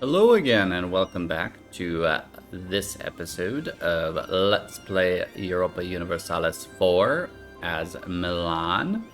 Hello again, and welcome back to this episode of Let's Play Europa Universalis 4 as Milan.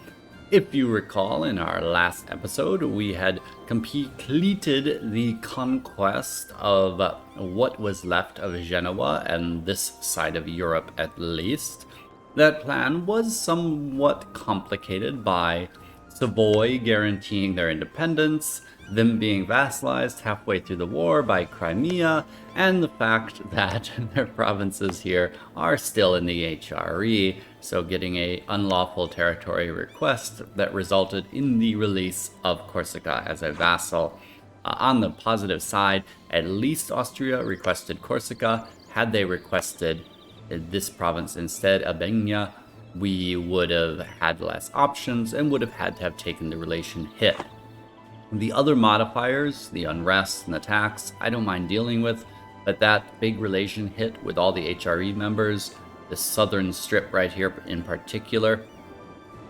If you recall, in our last episode, we had completed the conquest of what was left of Genoa and this side of Europe at least. That plan was somewhat complicated by Savoy guaranteeing their independence, them being vassalized halfway through the war by Crimea, and the fact that their provinces here are still in the HRE, so getting a unlawful territory request that resulted in the release of Corsica as a vassal. On the positive side, at least Austria requested Corsica. Had they requested this province instead, Albania, we would have had less options and would have had to have taken the relation hit. The other modifiers, the unrest and the tax, I don't mind dealing with, but that big relation hit with all the HRE members, the southern strip right here in particular,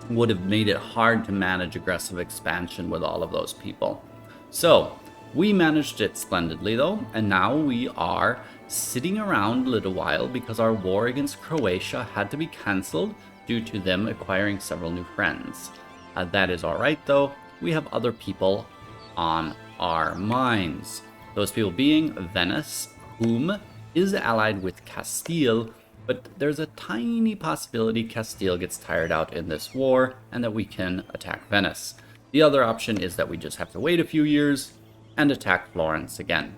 would have made it hard to manage aggressive expansion with all of those people. So, we managed it splendidly though, and now we are sitting around a little while because our war against Croatia had to be cancelled due to them acquiring several new friends. That is alright though, we have other people on our minds. Those people being Venice, whom is allied with Castile, but there's a tiny possibility Castile gets tired out in this war and that we can attack Venice. The other option is that we just have to wait a few years and attack Florence again.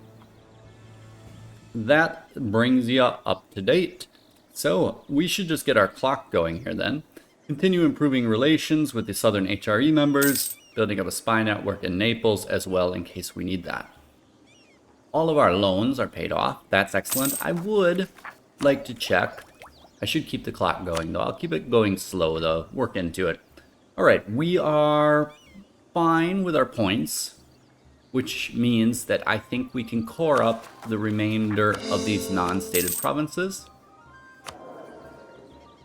That brings you up to date. So we should just get our clock going here then. Continue improving relations with the southern HRE members, building up a spy network in Naples as well in case we need that. All of our loans are paid off. That's excellent. I would like to check. I should keep the clock going though. I'll keep it going slow though. Work into it. Alright, we are fine with our points, which means that I think we can core up the remainder of these non-stated provinces.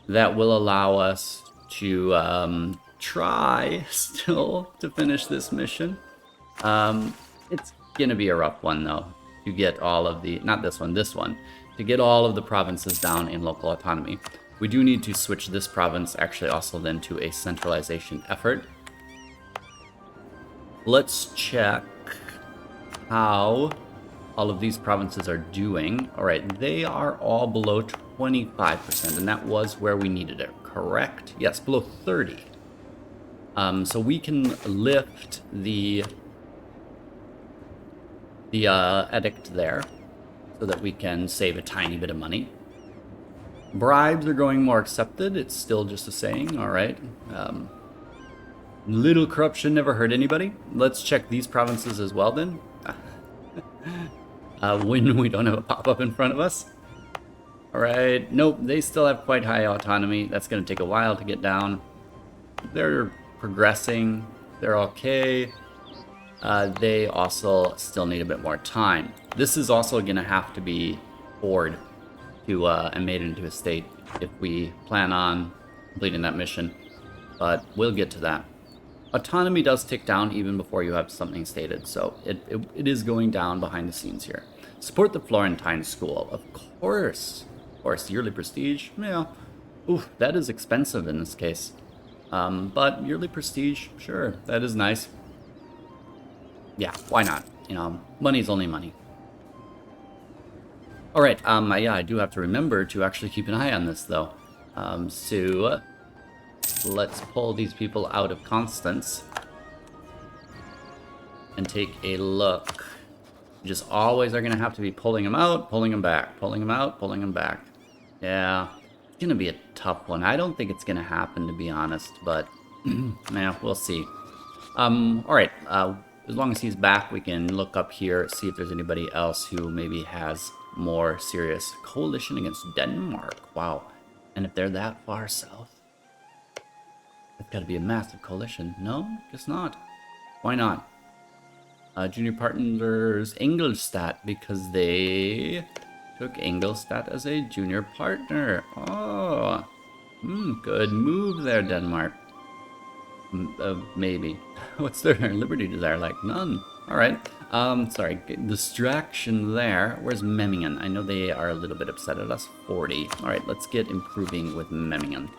That will allow us to try still to finish this mission. It's gonna be a rough one though, to get all of the, not this one, to get all of the provinces down in local autonomy. We do need to switch this province actually also then to a centralization effort. Let's check how all of these provinces are doing. All right, they are all below 25%, and that was where we needed it, correct? Yes, below 30. So we can lift the edict there so that we can save a tiny bit of money. Bribes are going more accepted. It's still just a saying, all right. Little corruption never hurt anybody. Let's check these provinces as well then. When we don't have a pop-up in front of us. All right, nope, they still have quite high autonomy. That's going to take a while to get down. They're progressing. They're okay. They also still need a bit more time. This is also going to have to be poured to and made into a state if we plan on completing that mission. But we'll get to that. Autonomy does tick down even before you have something stated, so it is going down behind the scenes here. Support the Florentine School, of course. Of course, yearly prestige, yeah. Oof, that is expensive in this case. But yearly prestige, sure, that is nice. Yeah, why not? You know, money's only money. All right, yeah, I do have to remember to actually keep an eye on this though. So let's pull these people out of Constance and take a look. Just always are gonna have to be pulling them out, pulling them back, pulling them out, pulling them back. Yeah, it's gonna be a tough one. I don't think it's gonna happen, to be honest, but yeah, we'll see. All right, as long as he's back, we can look up here, see if there's anybody else who maybe has more serious coalition against Denmark. Wow, and if they're that far south, it's got to be a massive coalition. No, guess not. Why not? Junior partners Ingolstadt, because they took Ingolstadt as a junior partner. Oh, good move there, Denmark. Maybe. What's their liberty desire like? None. All right. Sorry, distraction there. Where's Memmingen? I know they are a little bit upset at us. 40. Alright, let's get improving with Memmingen.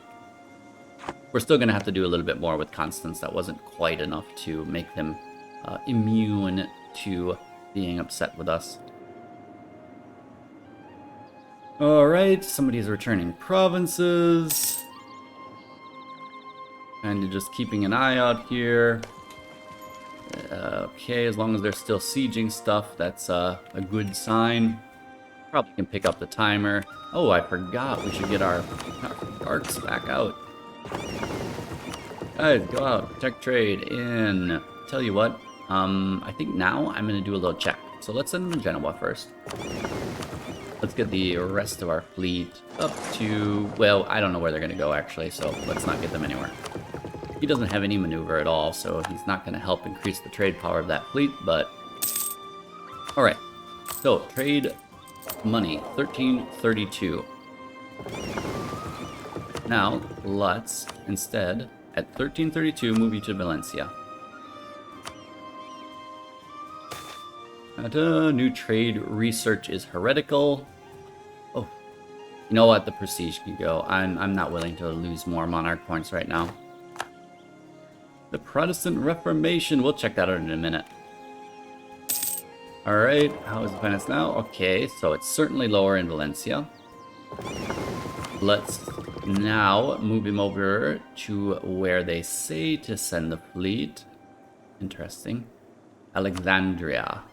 We're still going to have to do a little bit more with Constance. That wasn't quite enough to make them immune to being upset with us. Alright, somebody's returning provinces. Kind of just keeping an eye out here. Okay, as long as they're still sieging stuff, that's a good sign. Probably can pick up the timer. Oh, I forgot we should get our arcs back out. Guys, go out, protect trade in. Tell you what, I think now I'm gonna do a little check. So let's send them to Genoa first. Let's get the rest of our fleet up to, well, I don't know where they're gonna go actually, so let's not get them anywhere. He doesn't have any maneuver at all, so he's not going to help increase the trade power of that fleet, but... Alright, so trade money, 1332. Now, let's instead, at 1332, move you to Valencia. New trade research is heretical. Oh, you know what? The prestige can go. I'm not willing to lose more monarch points right now. The Protestant Reformation. We'll check that out in a minute. Alright, how is the finance now? Okay, so it's certainly lower in Valencia. Let's now move him over to where they say to send the fleet. Interesting. Alexandria.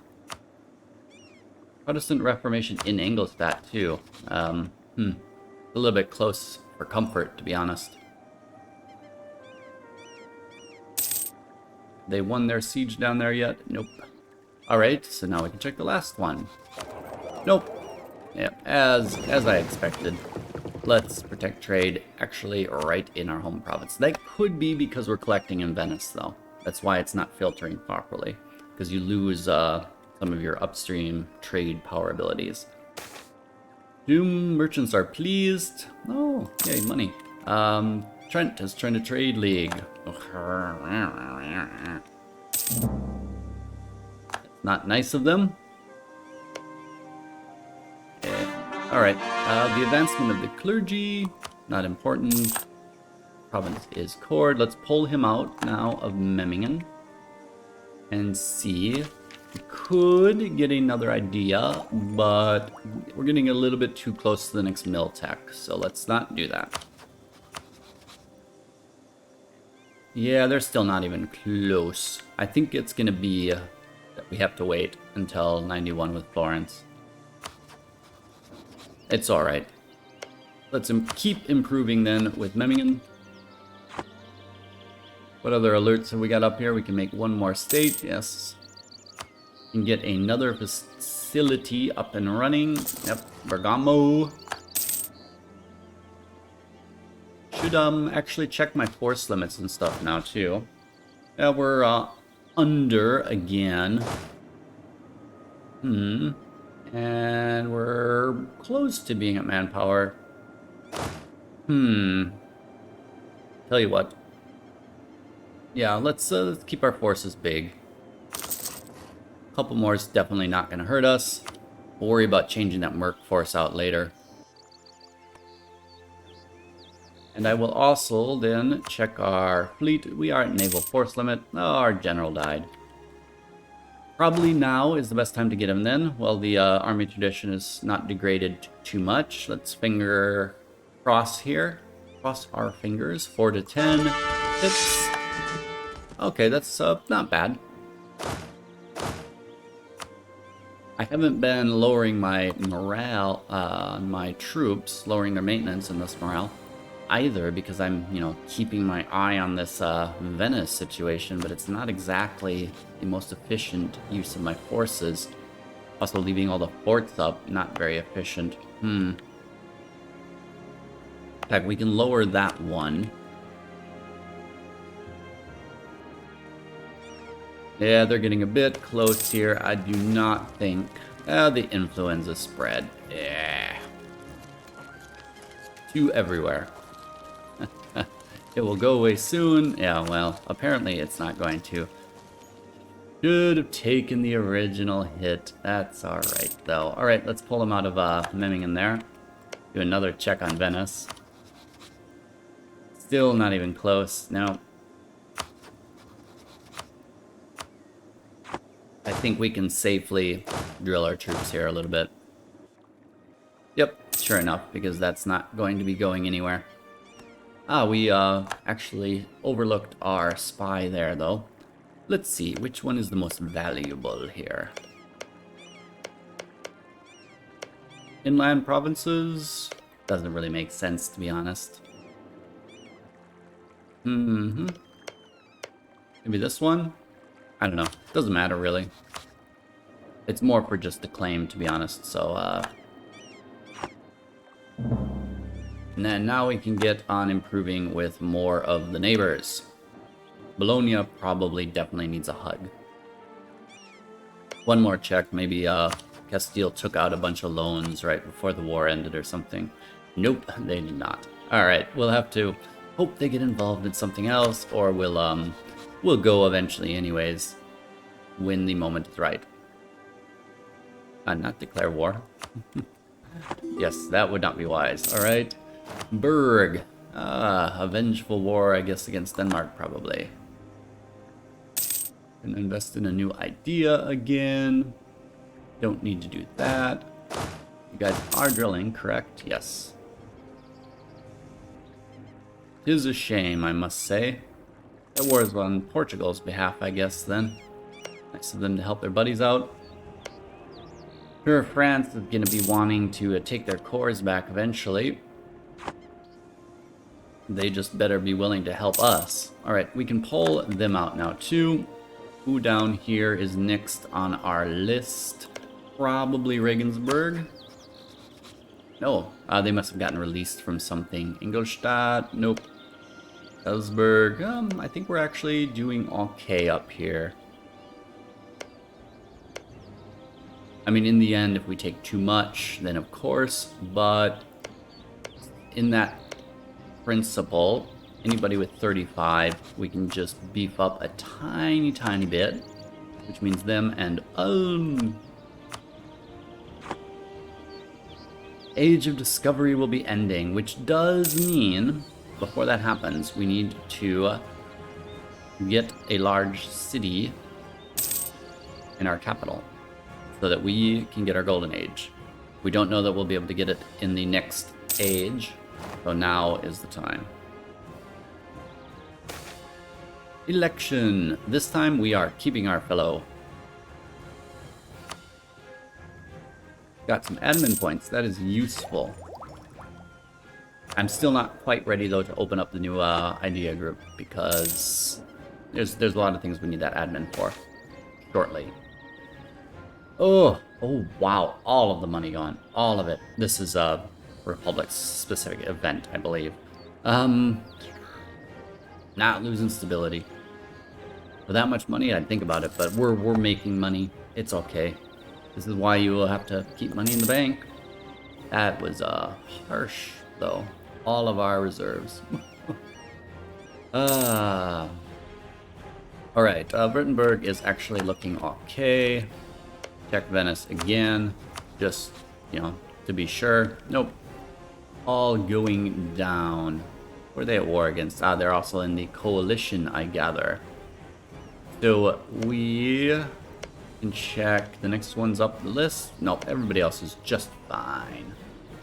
Protestant Reformation in Ingolstadt too. A little bit close for comfort, to be honest. They won their siege down there yet? Nope. Alright, so now we can check the last one. Nope. Yep, as I expected. Let's protect trade actually right in our home province. That could be because we're collecting in Venice, though. That's why it's not filtering properly. Because you lose some of your upstream trade power abilities. Doom merchants are pleased. Oh, yay, money. Trent has joined a trade league. Not nice of them. Okay. Alright, the advancement of the clergy, not important. Province is Cord. Let's pull him out now of Memmingen. And see. We could get another idea, but we're getting a little bit too close to the next mill tech, so let's not do that. Yeah, they're still not even close. I think it's going to be that we have to wait until 91 with Florence. It's alright. Let's keep improving then with Memmingen. What other alerts have we got up here? We can make one more state, yes. And get another facility up and running. Yep, Bergamo. Should actually check my force limits and stuff now too. Yeah, we're under again. And we're close to being at manpower. Tell you what. Yeah, let's keep our forces big. A couple more is definitely not going to hurt us. We'll worry about changing that merc force out later. And I will also then check our fleet. We are at naval force limit. Oh, our general died. Probably now is the best time to get him then. Well, the army tradition is not degraded too much. Let's finger cross here. Cross our fingers. 4 to 10 hits. Okay, that's not bad. I haven't been lowering my morale on my troops, lowering their maintenance and thus morale either, because I'm, keeping my eye on this Venice situation, but it's not exactly the most efficient use of my forces. Also, leaving all the forts up, not very efficient. In fact, we can lower that one. Yeah, they're getting a bit close here. I do not think... the influenza spread. Yeah. To everywhere. It will go away soon. Yeah, well, apparently it's not going to. Should have taken the original hit. That's alright, though. Alright, let's pull him out of Memmingen there. Do another check on Venice. Still not even close. No. I think we can safely drill our troops here a little bit. Yep, sure enough, because that's not going to be going anywhere. Ah, we actually overlooked our spy there, though. Let's see, which one is the most valuable here? Inland provinces? Doesn't really make sense, to be honest. Maybe this one? I don't know. Doesn't matter, really. It's more for just the claim, to be honest, so, And then now we can get on improving with more of the neighbors. Bologna probably definitely needs a hug. One more check, maybe Castile took out a bunch of loans right before the war ended or something. Nope, they did not. Alright, we'll have to hope they get involved in something else, or we'll go eventually anyways, when the moment is right. Not declare war. Yes, that would not be wise. Alright. Berg. A vengeful war, I guess, against Denmark, probably. Gonna invest in a new idea again. Don't need to do that. You guys are drilling, correct? Yes. Tis a shame, I must say. That war is on Portugal's behalf, I guess, then. Nice of them to help their buddies out. Sure, France is going to be wanting to take their cores back eventually. They just better be willing to help us. Alright, we can pull them out now, too. Who down here is next on our list? Probably Regensburg. No, they must have gotten released from something. Ingolstadt, nope. Salzburg, I think we're actually doing okay up here. I mean, in the end, if we take too much, then of course, but in that principle, anybody with 35, we can just beef up a tiny, tiny bit, which means them and Age of Discovery will be ending, which does mean, before that happens, we need to get a large city in our capital, so that we can get our golden age. We don't know that we'll be able to get it in the next age, so now is the time. Election. This time we are keeping our fellow. Got some admin points. That is useful. I'm still not quite ready though to open up the new idea group because there's a lot of things we need that admin for shortly. Oh, wow. All of the money gone. All of it. This is a Republic-specific event, I believe. Not losing stability. For that much money, I'd think about it, but we're making money. It's okay. This is why you will have to keep money in the bank. That was harsh, though. All of our reserves. Alright, Wittenberg is actually looking okay. Check Venice again, just, you know, to be sure. Nope. All going down. Who are they at war against? Ah, they're also in the coalition, I gather. So we can check. The next one's up the list. Nope, everybody else is just fine.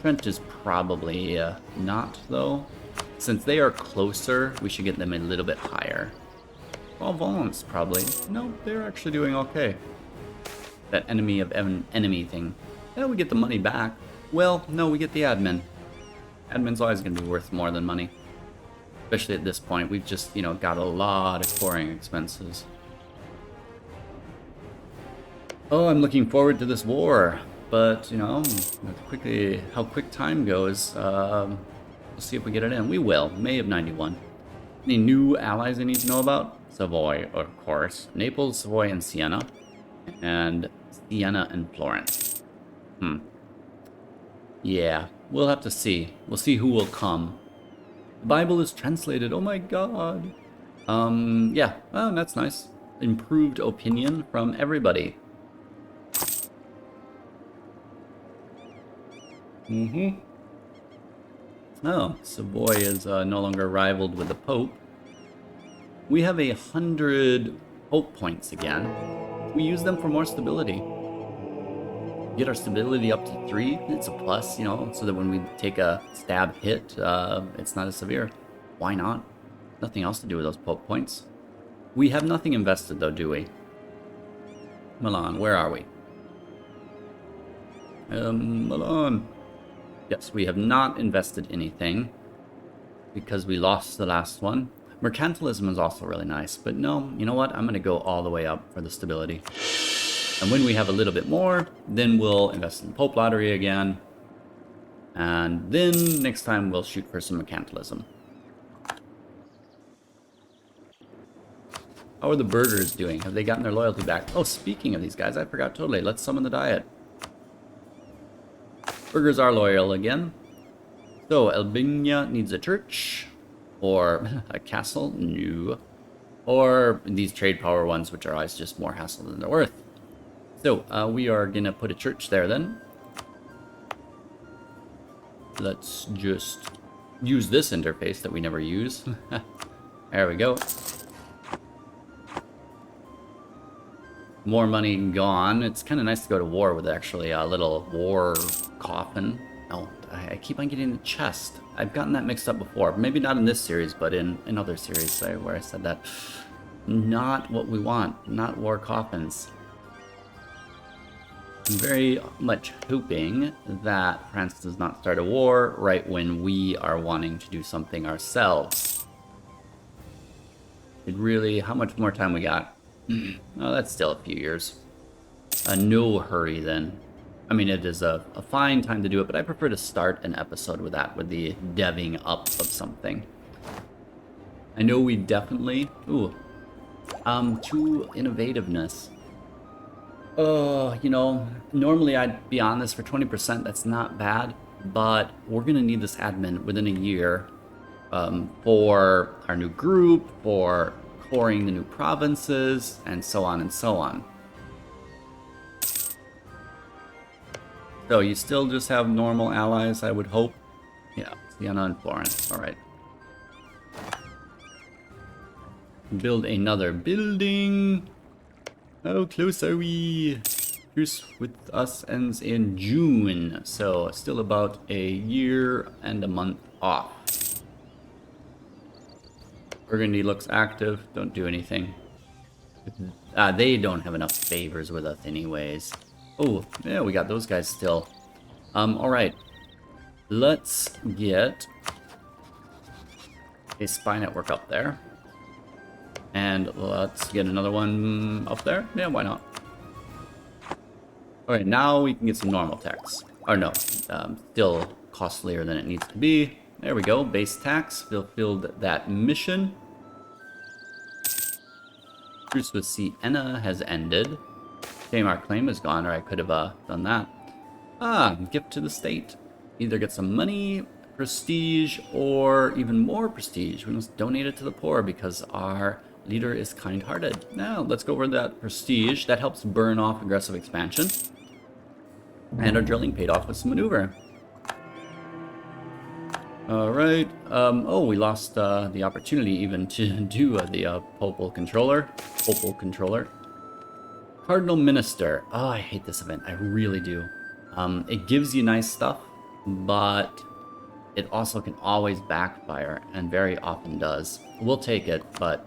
Trent is probably not, though. Since they are closer, we should get them a little bit higher. Provence, probably. No, they're actually doing okay. That enemy of enemy thing. Yeah, we get the money back. Well, no, we get the admin. Admin's always going to be worth more than money. Especially at this point. We've just, you know, got a lot of coring expenses. Oh, I'm looking forward to this war. But, you know, how quick time goes. We'll see if we get it in. We will. May of 91. Any new allies I need to know about? Savoy, of course. Naples, Savoy, and Siena. And Siena and Florence. Yeah, we'll have to see. We'll see who will come. The Bible is translated. Oh my god. Yeah. Oh, that's nice. improved opinion from everybody. Oh, Savoy is no longer rivaled with the Pope. We have 100 Pope points again. We use them for more stability. Get our stability up to 3, it's a plus, you know, so that when we take a stab hit, it's not as severe. Why not? Nothing else to do with those Pope points. We have nothing invested though, do we? Milan, where are we? Milan. Yes, we have not invested anything because we lost the last one. Mercantilism is also really nice, but no, you know what? I'm going to go all the way up for the stability. And when we have a little bit more, then we'll invest in the Pope Lottery again. And then next time we'll shoot for some mercantilism. How are the burgers doing? Have they gotten their loyalty back? Oh, speaking of these guys, I forgot totally. Let's summon the diet. Burgers are loyal again. So, Albania needs a church. Or a castle? No. Or these trade power ones, which are always just more hassle than they're worth. So, we are going to put a church there then. Let's just use this interface that we never use. There we go. More money gone. It's kind of nice to go to war with actually a little war coffin. Oh, I keep on getting the chest. I've gotten that mixed up before. Maybe not in this series, but in other series where I said that. Not what we want. Not war coffins. I'm very much hoping that France does not start a war right when we are wanting to do something ourselves. It really... How much more time we got? Oh, that's still a few years. No hurry then. I mean, it is a fine time to do it, but I prefer to start an episode with that, with the deving up of something. I know we definitely... Ooh. To innovativeness. Oh, you know, normally I'd be on this for 20%. That's not bad, but we're going to need this admin within a year for our new group, for coring the new provinces, and so on and so on. So you still just have normal allies, I would hope. Yeah, Siena and Florence. All right. Build another building. How close are we? Truce with us ends in June, so still about a year and a month off. Burgundy looks active. Don't do anything. They don't have enough favors with us anyways. Oh, yeah, we got those guys still. Alright. Let's get a spy network up there. And let's get another one up there. Yeah, why not? Alright, now we can get some normal tax. Or no, still costlier than it needs to be. There we go, base tax. Fulfilled that mission. Truce with Siena has ended. Shame our claim is gone, or I could have done that. Gift to the state. Either get some money, prestige, or even more prestige. We must donate it to the poor because our leader is kind-hearted. Now, let's go over that prestige. That helps burn off aggressive expansion. And our drilling paid off with some maneuver. Alright. Oh, we lost the opportunity even to do the Popal Controller. Cardinal Minister. Oh, I hate this event. I really do. It gives you nice stuff, but it also can always backfire, and very often does. We'll take it, but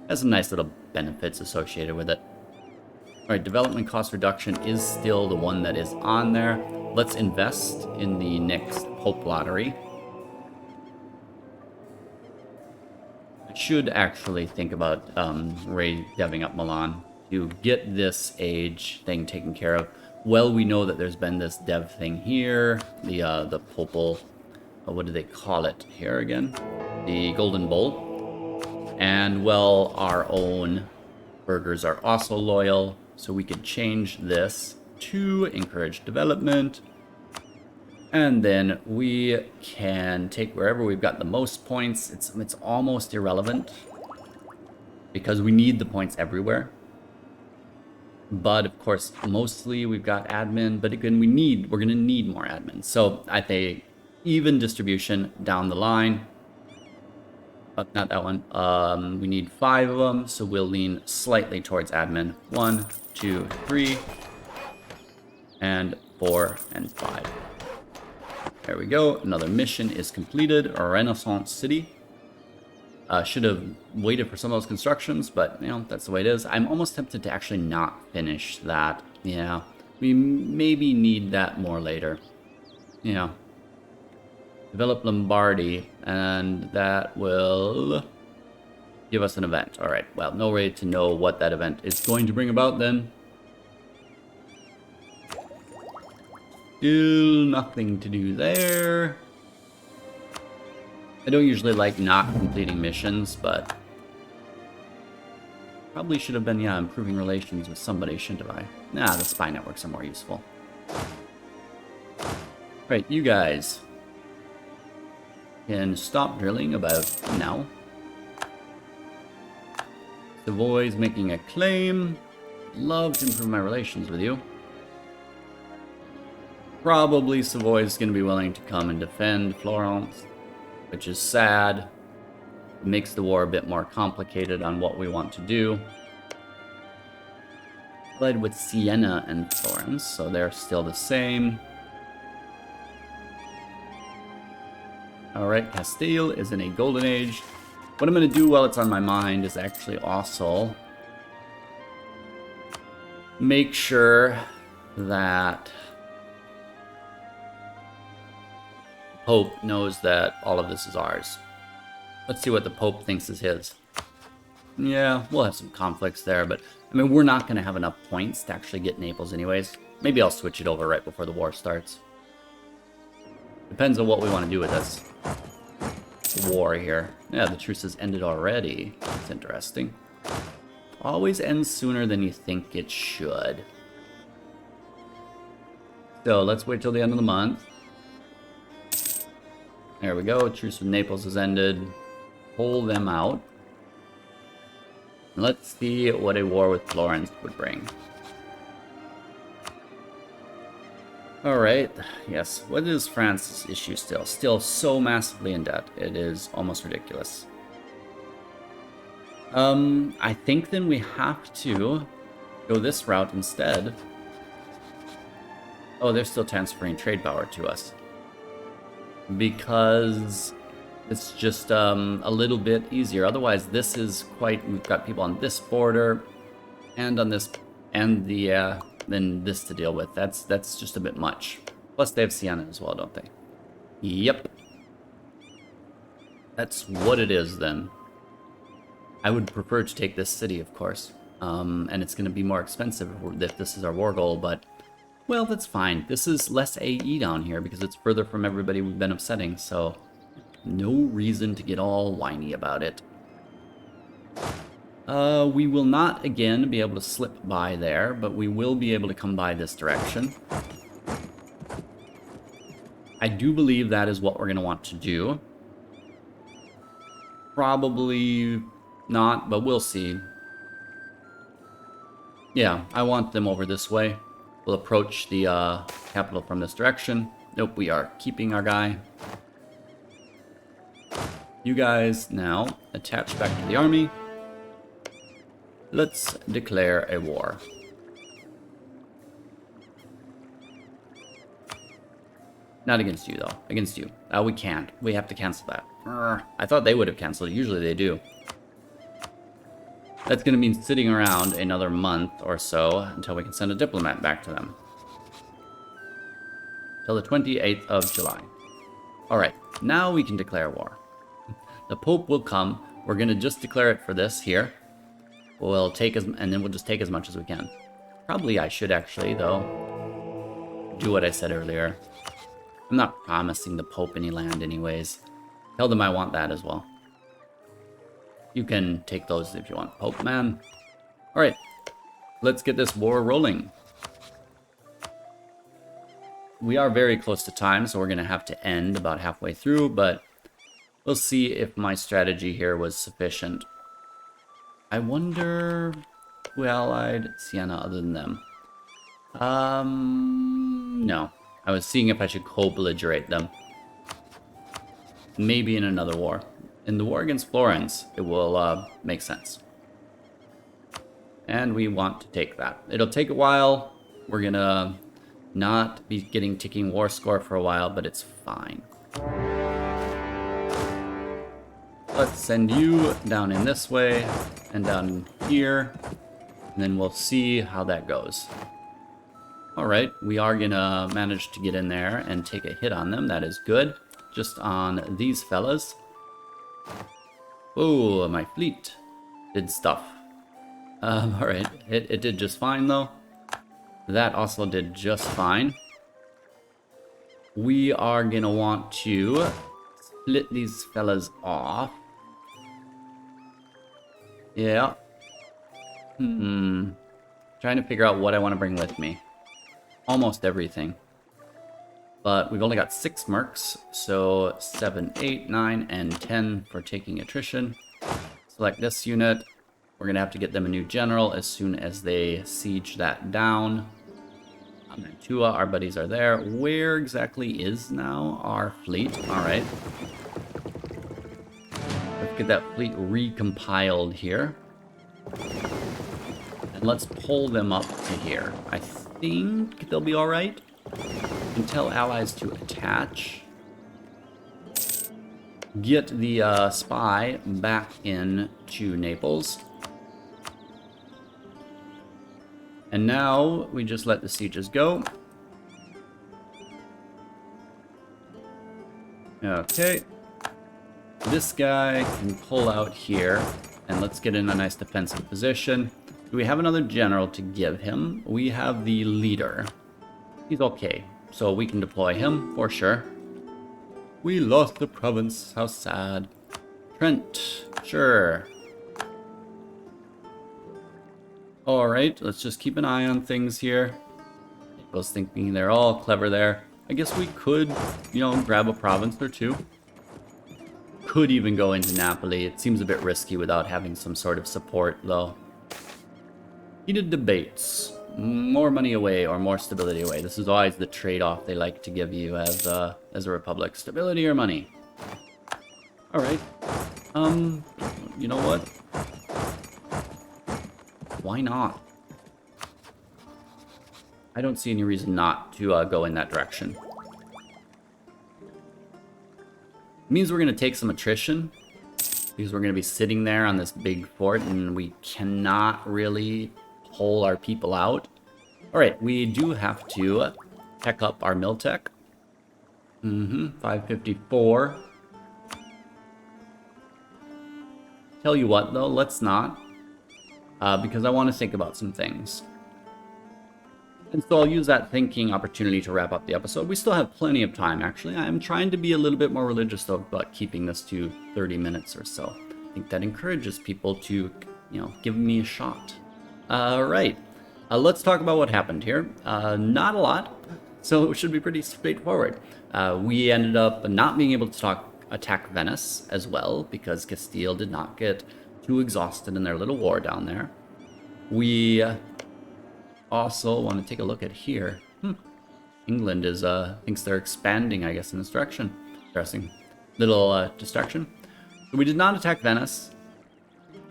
has some nice little benefits associated with it. Alright, development cost reduction is still the one that is on there. Let's invest in the next Pope Lottery. I should actually think about deving up Milan to get this age thing taken care of. Well, we know that there's been this dev thing here, the Popal, what do they call it here again? The Golden Bolt. And, well, our own burgers are also loyal, so we could change this to encourage development. And then we can take wherever we've got the most points. It's almost irrelevant. because we need the points everywhere. But of course, mostly we've got admin, but again, we're gonna need more admin. So I think even distribution down the line. Not that one. We need 5 of them, so we'll lean slightly towards admin. 1, 2, 3, and 4 and 5. There we go. Another mission is completed. A Renaissance City. Should have waited for some of those constructions, but you know, that's the way it is. I'm almost tempted to actually not finish that. Yeah, we maybe need that more later. Yeah. Develop Lombardy, and that will give us an event. All right, well, no way to know what that event is going to bring about then. Still nothing to do there. I don't usually like not completing missions, but probably should have been, yeah, improving relations with somebody, shouldn't I? Nah, the spy networks are more useful. Right, you guys can stop drilling about now. Savoy's making a claim. Love to improve my relations with you. Probably Savoy's going to be willing to come and defend Florence, which is sad. It makes the war a bit more complicated on what we want to do. Played with Siena and Florence, so they're still the same. Alright, Castile is in a golden age. What I'm going to do while it's on my mind is actually also make sure that the Pope knows that all of this is ours. Let's see what the Pope thinks is his. Yeah, we'll have some conflicts there, but I mean, we're not going to have enough points to actually get Naples anyways. Maybe I'll switch it over right before the war starts. Depends on what we want to do with this war here. Yeah, the truce has ended already. That's interesting. Always ends sooner than you think it should. So let's wait till the end of the month. There we go. Truce with Naples has ended. Pull them out. Let's see what a war with Florence would bring. Alright, yes. What is France's issue still? Still so massively in debt. It is almost ridiculous. I think then we have to go this route instead. Oh, they're still transferring trade power to us. Because it's just a little bit easier. Otherwise, this is quite... We've got people on this border and on this... and the... than this to deal with. That's just a bit much. Plus they have Siena as well, don't they? Yep. That's what it is then. I would prefer to take this city, of course. And it's going to be more expensive if this is our war goal, but... Well, that's fine. This is less AE down here because it's further from everybody we've been upsetting, so... No reason to get all whiny about it. We will not, again, be able to slip by there, but we will be able to come by this direction. I do believe that is what we're going to want to do. Probably not, but we'll see. Yeah, I want them over this way. We'll approach the capital from this direction. Nope, we are keeping our guy. You guys now attach back to the army. Let's declare a war. Not against you, though. Against you. We can't. We have to cancel that. I thought they would have canceled it. Usually they do. That's going to mean sitting around another month or so until we can send a diplomat back to them. Till the 28th of July. Alright, now we can declare war. The Pope will come. We're going to just declare it for this here. We'll take and then we'll just take as much as we can. Probably I should actually, though, do what I said earlier. I'm not promising the Pope any land anyways. Tell them I want that as well. You can take those if you want, Pope man. Alright, let's get this war rolling. We are very close to time, so we're going to have to end about halfway through, but we'll see if my strategy here was sufficient. I wonder who allied Siena other than them. No. I was seeing if I should co-belligerate them. Maybe in another war. In the war against Florence, it will make sense. And we want to take that. It'll take a while. We're gonna not be getting ticking war score for a while, but it's fine. Let's send you down in this way and down in here, and then we'll see how that goes. Alright, we are gonna manage to get in there and take a hit on them. That is good. Just on these fellas. Oh, my fleet did stuff. Alright, it did just fine though. That also did just fine. We are gonna want to split these fellas off. Yeah. Trying to figure out what I want to bring with me. Almost everything. But we've only got 6 mercs, so 7, 8, 9, and 10 for taking attrition. Select this unit. We're going to have to get them a new general as soon as they siege that down. Mantua, our buddies are there. Where exactly is now our fleet? Alright. Let's get that fleet recompiled here. And let's pull them up to here. I think they'll be alright. And tell allies to attach. Get the spy back in to Naples. And now we just let the sieges go. Okay. This guy can pull out here. And let's get in a nice defensive position. Do we have another general to give him? We have the leader. He's okay. So we can deploy him for sure. We lost the province. How sad. Trent. Sure. Alright, let's just keep an eye on things here. I was thinking they're all clever there. I guess we could, you know, grab a province or two. Could even go into Napoli. It seems a bit risky without having some sort of support, though. Heated debates. More money away or more stability away. This is always the trade-off they like to give you as a republic. Stability or money. Alright. You know what? Why not? I don't see any reason not to go in that direction. It means we're going to take some attrition, because we're going to be sitting there on this big fort, and we cannot really pull our people out. Alright, we do have to tech up our mill tech. 554. Tell you what, though, let's not. Because I want to think about some things. And so I'll use that thinking opportunity to wrap up the episode. We still have plenty of time, actually. I'm trying to be a little bit more religious, though, about keeping this to 30 minutes or so. I think that encourages people to, you know, give me a shot. Right. Let's talk about what happened here. Not a lot, so it should be pretty straightforward. We ended up not being able to attack Venice as well, because Castile did not get too exhausted in their little war down there. We also want to take a look at here. England is thinks they're expanding, I guess, in this direction. Interesting. Little distraction. So we did not attack Venice,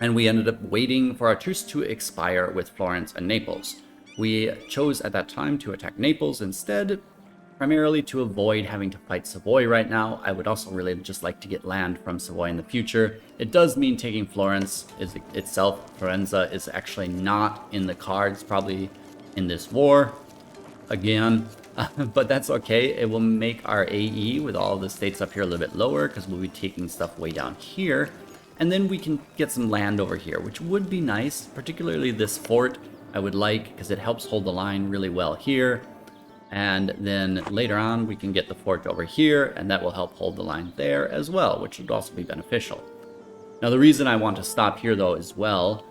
and we ended up waiting for our truce to expire with Florence and Naples. We chose at that time to attack Naples instead, primarily to avoid having to fight Savoy right now. I would also really just like to get land from Savoy in the future. It does mean taking Florence itself. Florenza is actually not in the cards, probably in this war again, but that's okay. It will make our AE with all the states up here a little bit lower, because we'll be taking stuff way down here, and then we can get some land over here, which would be nice. Particularly this fort I would like, because it helps hold the line really well here. And then later on, we can get the fort over here, and that will help hold the line there as well, which would also be beneficial. Now, the reason I want to stop here, though, as well,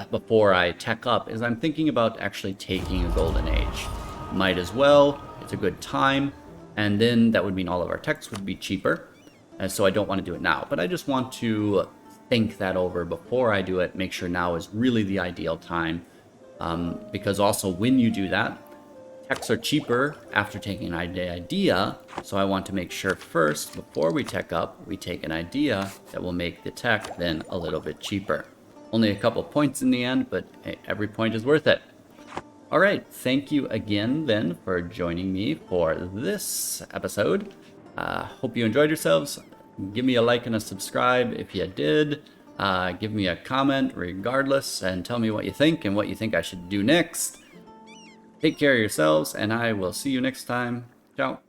before I tech up, is I'm thinking about actually taking a golden age. Might as well. It's a good time. And then that would mean all of our techs would be cheaper. And so I don't want to do it now. But I just want to think that over before I do it, make sure now is really the ideal time. Because also when you do that, techs are cheaper after taking an idea, so I want to make sure first, before we tech up, we take an idea that will make the tech then a little bit cheaper. Only a couple points in the end, but hey, every point is worth it. All right, thank you again then for joining me for this episode. Hope you enjoyed yourselves. Give me a like and a subscribe if you did. Give me a comment regardless and tell me what you think and what you think I should do next. Take care of yourselves, and I will see you next time. Ciao.